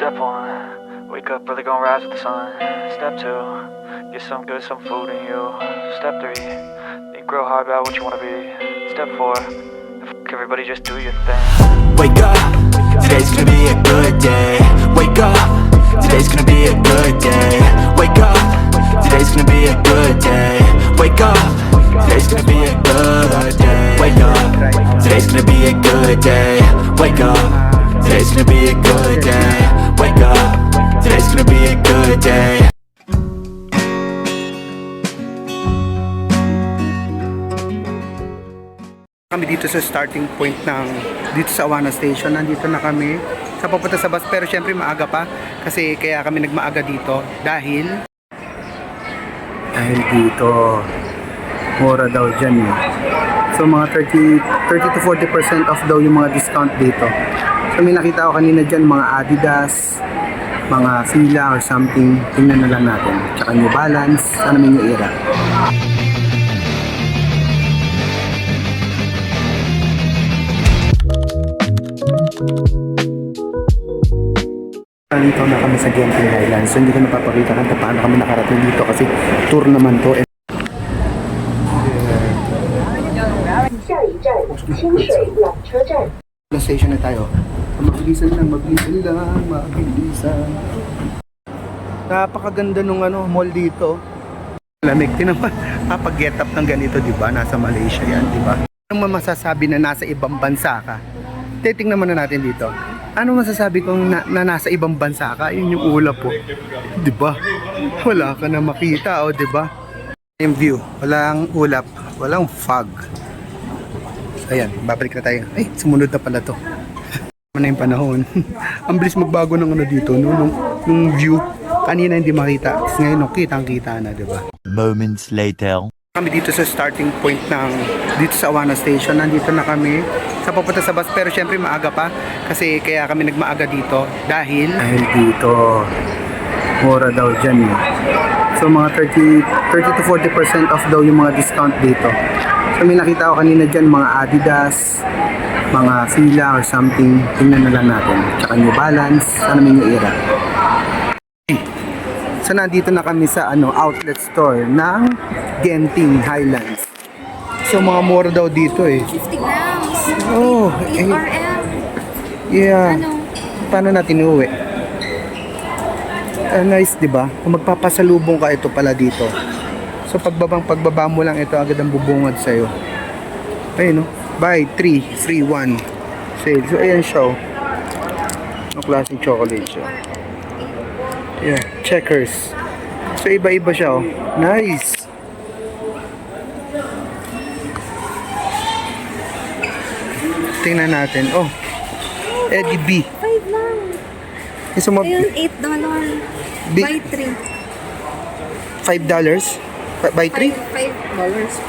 Step one, wake up early, gonna rise with the sun. Step two, get some good, some food in you. Step three, think real hard about what you wanna be. Step four, everybody just do your thing. Wake up, today's gonna be a good day. Wake up, today's gonna be a good day. Wake up, today's gonna be a good day. Wake up, today's gonna be a good day. Wake up, today's gonna be a good day. Wake up, today's gonna be a good day. Wake up, today's gonna be a good day. Kami dito sa starting point ng dito sa Awana Station. Nandito na kami sa papunta sa bus, pero syempre maaga pa kasi kaya kami nagmaaga dito dahil dito mura daw dyan eh. So mga 30 to 40% off daw yung mga discount dito. So may nakita ko kanina dyan mga Adidas, mga Fila or something. Tingnan na lang natin. Tsaka New Balance, sana may New Era. Nandito na kami sa Genting Highlands. So hindi ko napapakita kung paano kami nakarating dito kasi tour naman to. Station na tayo. Mabilisan lang, mabilisan. Napakaganda nung mall dito. Lamig din naman. Kapag get up ng ganito, di ba? Nasa Malaysia yan, di ba? Anong masasabi na nasa ibang bansa ka? Tingnan muna natin dito. Ano masasabi kong na nasa ibang bansa ka? Yun yung ulap po. 'Di ba? Wala ka na makita, o 'di ba? Yung view, walang ulap, walang fog. So, ayan, babalik na tayo. Ay, sumunod na pala 'to. Ano yung panahon? Ang bilis magbago ng dito, nung view. Kanina hindi makita. Ngayon, kitang-kita na, 'di ba? Moments later. Kami dito sa starting point ng dito sa Awana Station. Nandito na kami sa papunta sa bus, pero syempre maaga pa kasi kaya kami nagmaaga dito dahil dito mura daw dyan eh. So mga 30 to 40% off daw yung mga discount dito. So may nakita ko kanina dyan mga Adidas, mga Fila or something. Tingnan na lang natin. Tsaka New Balance, sana may New Era. So nandito na kami sa outlet store ng Genting Highlands. So mga mura daw dito eh. 50 grams. Oh, RM. yeah. Ano? Paano natin iuwi? Nice, 'di ba? Kung magpapasalubong ka, ito pala dito. So pagbaba mo lang, ito agad ang bubungad sa iyo. Ayun, no? Buy 3, free 1 sale. So ayan siya. Ang klaseng chocolate siya. Yeah, Checkers. So iba-iba siya, oh. Nice. Tingnan natin. Oh. Eddie B. 5 lang. Isa mo Ayun, $8. Big- Buy 3. $5? Buy 3?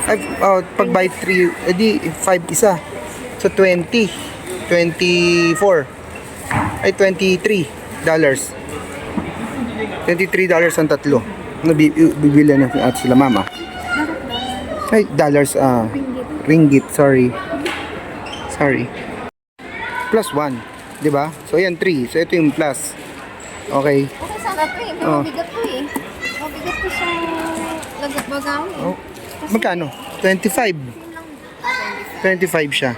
$5. Pag buy 3, edi 5 isa. So 20. 24. Ay, $23. $23 ang tatlo. Bibili na at sila mama. Ay, dollars, ringgit, sorry. Plus 1, 'di ba? So ayan 3. So ito yung plus. Okay. Okay, sana ito eh. Pero Oh. mabigat to eh. Mabigat to sa bagawin. Oh. Magkano? 25. 25 siya.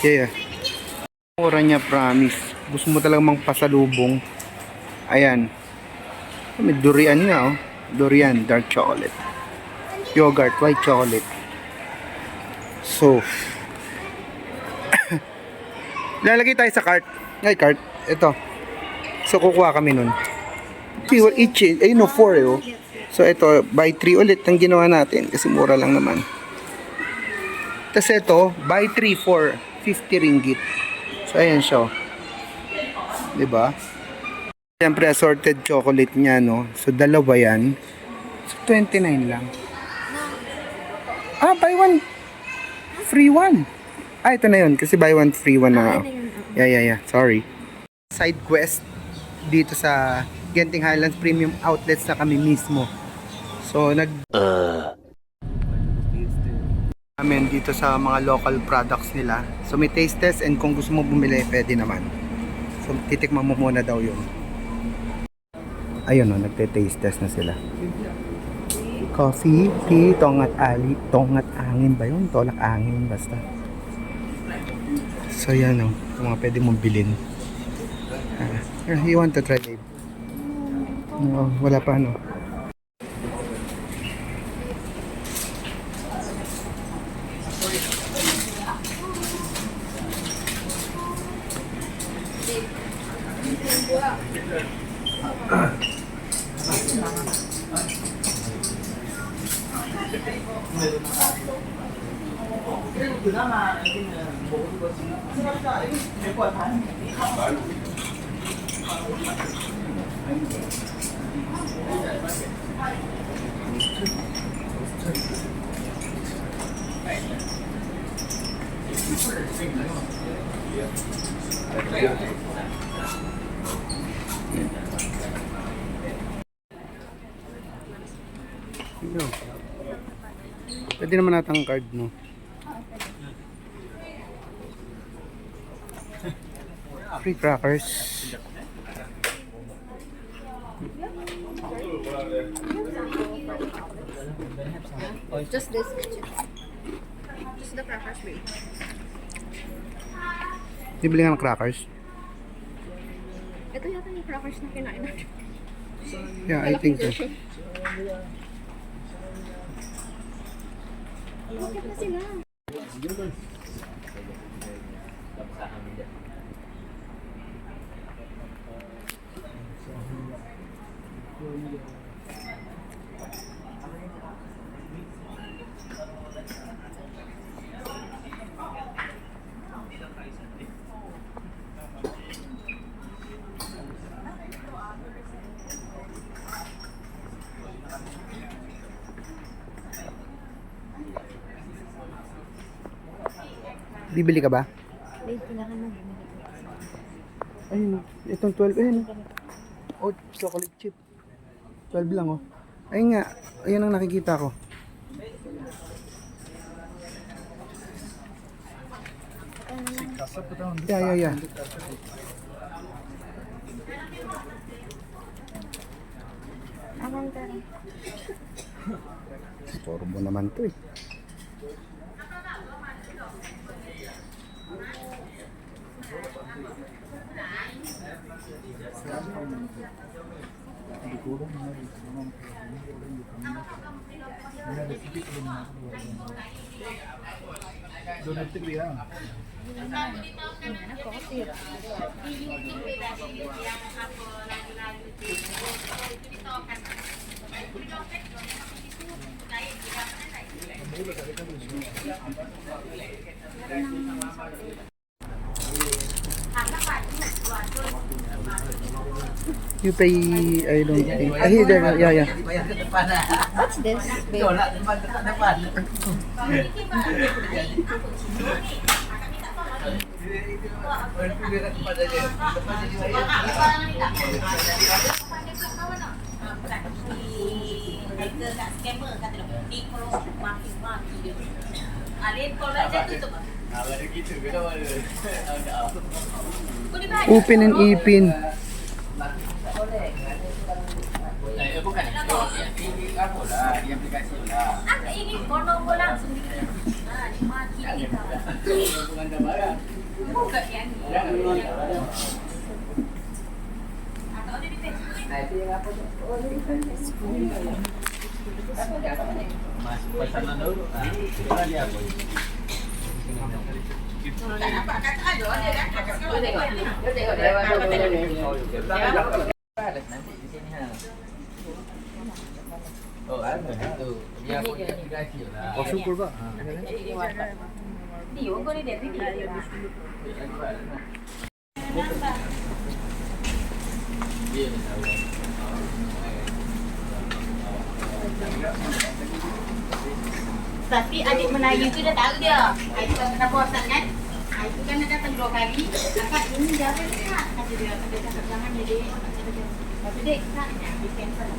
Yeah. Mura niya, promise. Gusto mo talagang pasalubong. Ayan. May durian nga, oh. Durian, dark chocolate. Yogurt, white chocolate. So, lalagay tayo sa cart. Ay, cart. Ito. So, kukuha kami nun. Each, ayun, 4 eh, oh. So, ito, buy 3 ulit ang ginawa natin. Kasi mura lang naman. Tapos ito, buy 3 for 50 ringgit. So, ayan siya, oh. Diba? Siyempre, assorted chocolate niya, no? So, dalawa yan. So, 29 lang. Buy 1, free 1. Ito na yun. Kasi buy 1, free 1 na. Yeah. Sorry. Side quest dito sa Genting Highlands Premium Outlets na kami mismo. So, namin dito sa mga local products nila. So, may taste test and kung gusto mo bumili, pwede naman. So, titikman mo muna daw yun. Ayun o, nagte-taste test na sila. Coffee, tea, tongat angin ba yun? Tolak angin, basta. So yan o, yung mga pwede mong bilhin. You want to try, babe? No, wala pa no. Yo. Pwede naman natang card, no? Free crackers. Just this. Just the crackers, babe. Bibili nga ng crackers. Ito yata yung crackers na kinain natin. Yeah, I think so. Bakit na sila? Bibili ka ba? Babe, kailangan na bumili. Ayun, itong 12, ayun. Oh, chocolate chip. 12 lang, oh. Ayun nga, ayun ang nakikita ko. Yeah. Amang ka. Puro mo naman to eh. You pay, I don't think. Here, there, yeah. What's this, babe? Upin and ipin. Ini porno mo langsung bikin. Dimaki ito. Buka yan. Atau ada di Oh, ada itu. Dia punya aplikasi lah. Oh, syukur ba? Di ko ni din di. Tapi adik Melayu tu dah tahu dia. Itu kan kena bosan kan? Itu kan ada datang 2 kali. Kakak ini jangan tak. Kata dia cakap jangan jadi. Tapi dek tak. Di cancel.